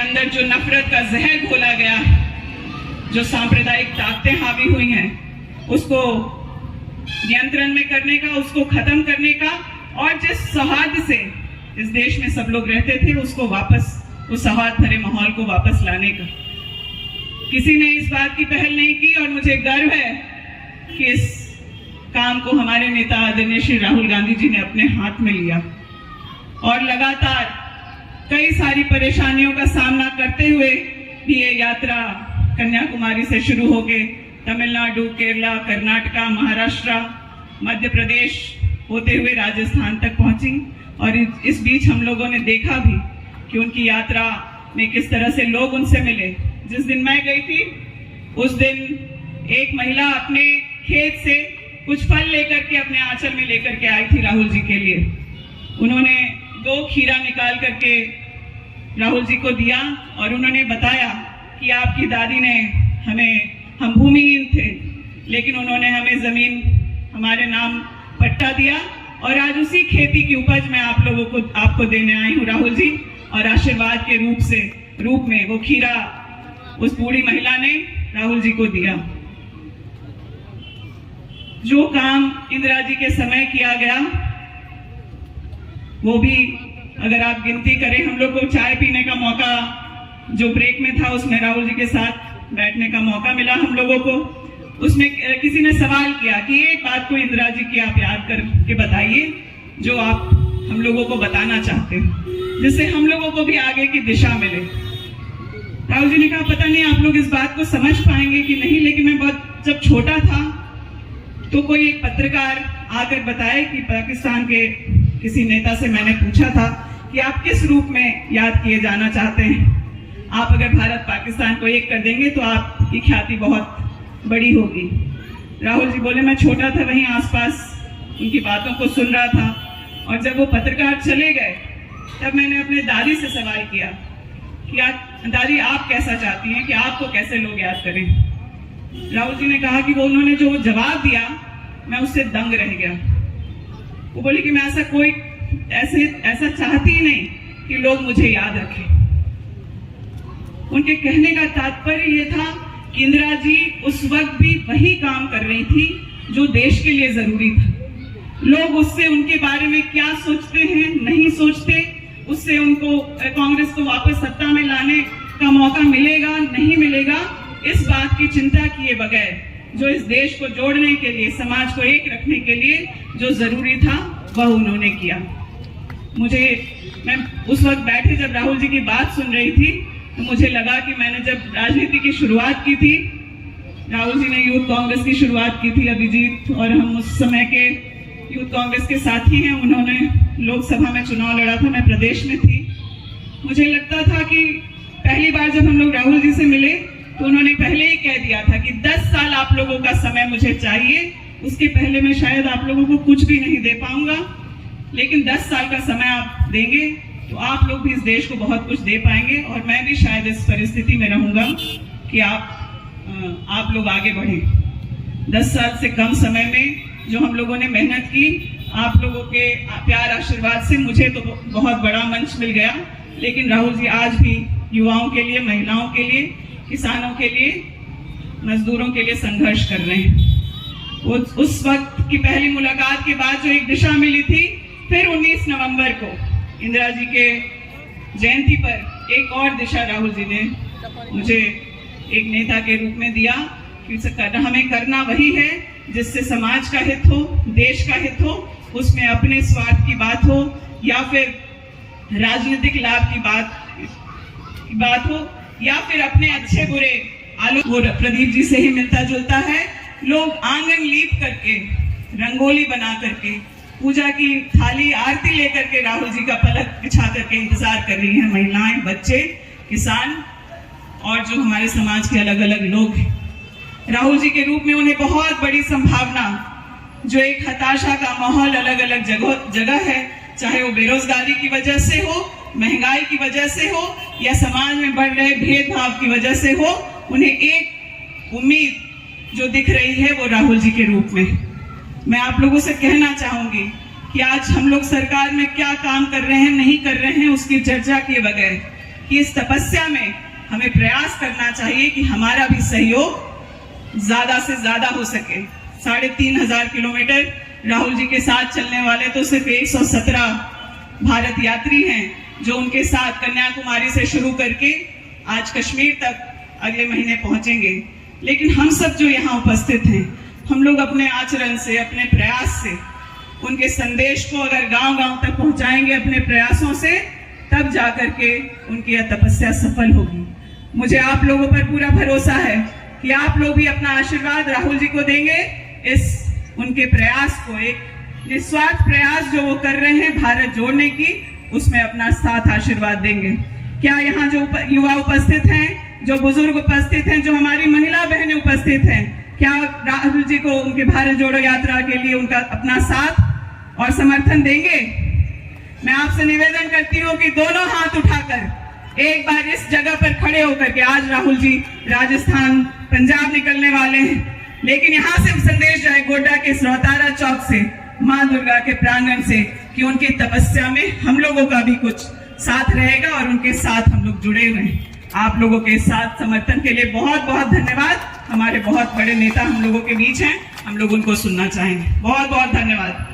अंदर जो नफरत का जहर घोला गया है, जो सांप्रदायिक ताकतें हावी हुई हैं, उसको नियंत्रण में करने का, उसको खत्म करने का, और जिस सौहार्द से इस देश में सब लोग रहते थे उसको वापस, उस सौहार्द भरे माहौल को वापस लाने का। किसी ने इस बात की पहल नहीं की और मुझे गर्व है कि इस काम को हमारे नेता आदरणीय श्री राहुल गांधी जी ने अपने हाथ में लिया और लगातार कई सारी परेशानियों का सामना करते हुए भी ये यात्रा कन्याकुमारी से शुरू होके तमिलनाडु, केरला, कर्नाटका, महाराष्ट्र, मध्य प्रदेश होते हुए राजस्थान तक पहुंची। और इस बीच हम लोगों ने देखा भी कि उनकी यात्रा में किस तरह से लोग उनसे मिले। जिस दिन मैं गई थी उस दिन एक महिला अपने खेत से कुछ फल लेकर के अपने आंचल में लेकर के आई थी राहुल जी के लिए। उन्होंने 2 खीरा निकाल करके राहुल जी को दिया और उन्होंने बताया कि आपकी दादी ने हम भूमिहीन थे, लेकिन उन्होंने हमें जमीन हमारे नाम पट्टा दिया और आज उसी खेती की उपज मैं आपको देने आई हूँ राहुल जी। और आशीर्वाद के रूप में वो खीरा उस बूढ़ी महिला ने राहुल जी को दिया। जो काम इंदिरा जी के समय किया गया वो भी अगर आप गिनती करें, हम लोग को चाय पीने का मौका जो ब्रेक में था उसमें राहुल जी के साथ बैठने का मौका मिला हम लोगों को। उसमें किसी ने सवाल किया कि एक बात को इंदिरा जी की आप याद करके बताइए जो आप हम लोगों को बताना चाहते हैं, जिससे हम लोगों को भी आगे की दिशा मिले। राहुल जी ने कहा पता नहीं आप लोग इस बात को समझ पाएंगे कि नहीं, लेकिन मैं जब छोटा था तो कोई एक पत्रकार आकर बताए कि पाकिस्तान के किसी नेता से मैंने पूछा था कि आप किस रूप में याद किए जाना चाहते हैं, आप अगर भारत पाकिस्तान को एक कर देंगे तो आपकी ख्याति बहुत बड़ी होगी। राहुल जी बोले मैं छोटा था, वहीं आसपास उनकी बातों को सुन रहा था, और जब वो पत्रकार चले गए तब मैंने अपने दादी से सवाल किया कि दादी आप कैसा चाहती हैं कि आपको कैसे लोग याद करें। राहुल जी ने कहा कि वो उन्होंने जो जवाब दिया मैं उससे दंग रह गया। वो बोली कि मैं ऐसा चाहती ही नहीं कि लोग मुझे याद रखें। उनके कहने का तात्पर्य ये था कि इंदिरा जी उस वक्त भी वही काम कर रही थी जो देश के लिए जरूरी था। लोग उससे उनके बारे में क्या सोचते हैं नहीं सोचते, उससे उनको कांग्रेस को वापस सत्ता में लाने का मौका मिलेगा नहीं मिलेगा, इस बात की चिंता किए बगैर जो इस देश को जोड़ने के लिए, समाज को एक रखने के लिए जो जरूरी था वह उन्होंने किया। मैं उस वक्त बैठे जब राहुल जी की बात सुन रही थी तो मुझे लगा कि मैंने जब राजनीति की शुरुआत की थी, राहुल जी ने यूथ कांग्रेस की शुरुआत की थी, अभिजीत और हम उस समय के यूथ कांग्रेस के साथी हैं, उन्होंने लोकसभा में चुनाव लड़ा था, मैं प्रदेश में थी। मुझे लगता था कि पहली बार जब हम लोग राहुल जी से मिले तो उन्होंने पहले ही कह दिया था कि 10 साल आप लोगों का समय मुझे चाहिए, उसके पहले मैं शायद आप लोगों को कुछ भी नहीं दे पाऊंगा, लेकिन 10 साल का समय आप देंगे तो आप लोग भी इस देश को बहुत कुछ दे पाएंगे, और मैं भी शायद इस परिस्थिति में रहूंगा कि आप लोग आगे बढ़ें। 10 साल से कम समय में जो हम लोगों ने मेहनत की, आप लोगों के प्यार आशीर्वाद से मुझे तो बहुत बड़ा मंच मिल गया, लेकिन राहुल जी आज भी युवाओं के लिए, महिलाओं के लिए, किसानों के लिए, मजदूरों के लिए संघर्ष कर रहे हैं। उस वक्त की पहली मुलाकात के बाद जो एक दिशा मिली थी, फिर 19 नवंबर को इंदिरा जी के जयंती पर एक और दिशा राहुल जी ने मुझे एक नेता के रूप में दिया कि हमें करना वही है जिससे समाज का हित हो, देश का हित हो, उसमें अपने स्वार्थ की बात हो या फिर राजनीतिक लाभ की बात हो या फिर अपने अच्छे बुरे आलोक। वो प्रदीप जी से ही मिलता जुलता है। लोग आंगन लीप करके, रंगोली बना करके, पूजा की थाली, आरती लेकर के राहुल जी का पलक बिछा करके इंतजार कर रही हैं महिलाएं, बच्चे, किसान और जो हमारे समाज के अलग अलग लोग हैं। राहुल जी के रूप में उन्हें बहुत बड़ी संभावना, जो एक हताशा का माहौल अलग अलग जगह है, चाहे वो बेरोजगारी की वजह से हो, महंगाई की वजह से हो या समाज में बढ़ रहे भेदभाव की वजह से हो, उन्हें एक उम्मीद जो दिख रही है वो राहुल जी के रूप में। मैं आप लोगों से कहना चाहूंगी कि आज हम लोग सरकार में क्या काम कर रहे हैं, नहीं कर रहे हैं, उसकी चर्चा किए बगैर कि इस तपस्या में हमें प्रयास करना चाहिए कि हमारा भी सहयोग ज्यादा से ज्यादा हो सके। 3,500 किलोमीटर राहुल जी के साथ चलने वाले तो सिर्फ 117 भारत यात्री हैं, जो उनके साथ कन्याकुमारी से शुरू करके आज कश्मीर तक अगले महीने पहुंचेंगे। लेकिन हम सब जो यहाँ उपस्थित हैं, हम लोग अपने आचरण से, अपने प्रयास से उनके संदेश को अगर गांव-गांव तक पहुंचाएंगे अपने प्रयासों से, तब जाकर के उनकी यह तपस्या सफल होगी। मुझे आप लोगों पर पूरा भरोसा है कि आप लोग भी अपना आशीर्वाद राहुल जी को देंगे। इस उनके प्रयास को, एक निस्वार्थ प्रयास जो वो कर रहे हैं भारत जोड़ने की, उसमें अपना साथ आशीर्वाद देंगे। क्या यहाँ जो युवा उपस्थित हैं, जो बुजुर्ग उपस्थित हैं, जो हमारी महिला बहनें उपस्थित हैं, क्या राहुल जी को उनके भारत जोड़ो यात्रा के लिए उनका अपना साथ और समर्थन देंगे? मैं आपसे निवेदन करती हूँ कि दोनों हाथ उठाकर एक बार इस जगह पर खड़े होकर के, आज राहुल जी राजस्थान पंजाब निकलने वाले हैं, लेकिन यहाँ से संदेश जाए गोड्डा के रोहतारा चौक से, माँ दुर्गा के प्रांगण से, कि उनकी तपस्या में हम लोगों का भी कुछ साथ रहेगा और उनके साथ हम लोग जुड़े हुए हैं। आप लोगों के साथ समर्थन के लिए बहुत बहुत धन्यवाद। हमारे बहुत बड़े नेता हम लोगों के बीच हैं, हम लोग उनको सुनना चाहेंगे। बहुत बहुत धन्यवाद।